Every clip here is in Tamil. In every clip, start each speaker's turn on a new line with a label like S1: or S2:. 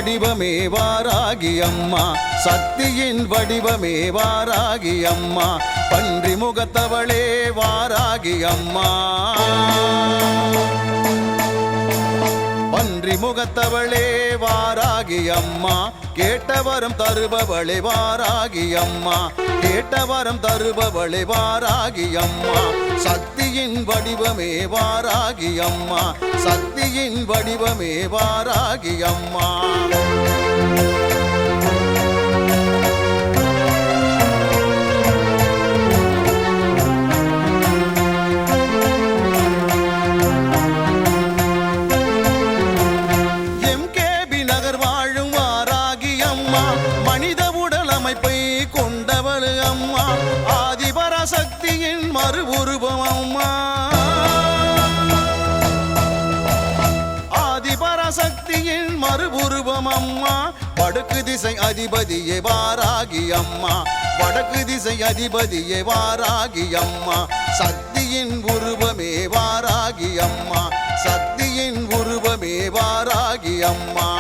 S1: வடிவமே வாராகி அம்மா, சக்தியின் வடிவமே வாராகி அம்மா, பன்றி முகத்தவளே வாராகி அம்மா, பன்றி முகத்தவளே வாராகி அம்மா, கேட்டவரம் தருபவளே வாராகி அம்மா, கேட்டவரம் தருபவளே வாராகி அம்மா, சக்தியின் வடிவமே வாராகி அம்மா, சக்தியின் வடிவமே வாராகி அம்மா. கொண்டவள் அம்மா, ஆதிபராசக்தியின் மறு உருவம் அம்மா, ஆதிபராசக்தியின் மறு உருவம் அம்மா, வடக்கு திசை அதிபதியே வாராகி அம்மா, வடக்கு திசை அதிபதியே வாராகி அம்மா, சக்தியின் உருவமே வாராகி அம்மா, சக்தியின் உருவமே வாராகி அம்மா.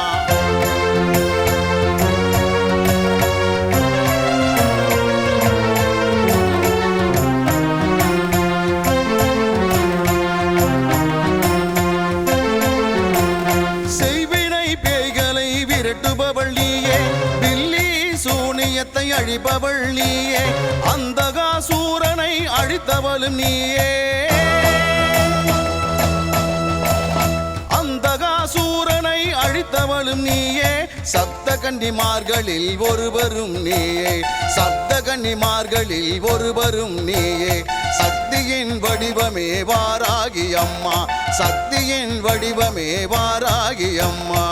S1: அழிப்பவள் நீயே, அந்தகாசூரனை அழித்தவளும் நீயே, அந்தகாசூரனை அழித்தவளும் நீயே, சப்த கன்னிமார்களில் ஒருவரும் நீயே, சப்த கன்னிமார்களில் ஒருவரும் நீயே, சக்தியின் வடிவமே வாராகி அம்மா, சக்தியின் வடிவமே வாராகி அம்மா.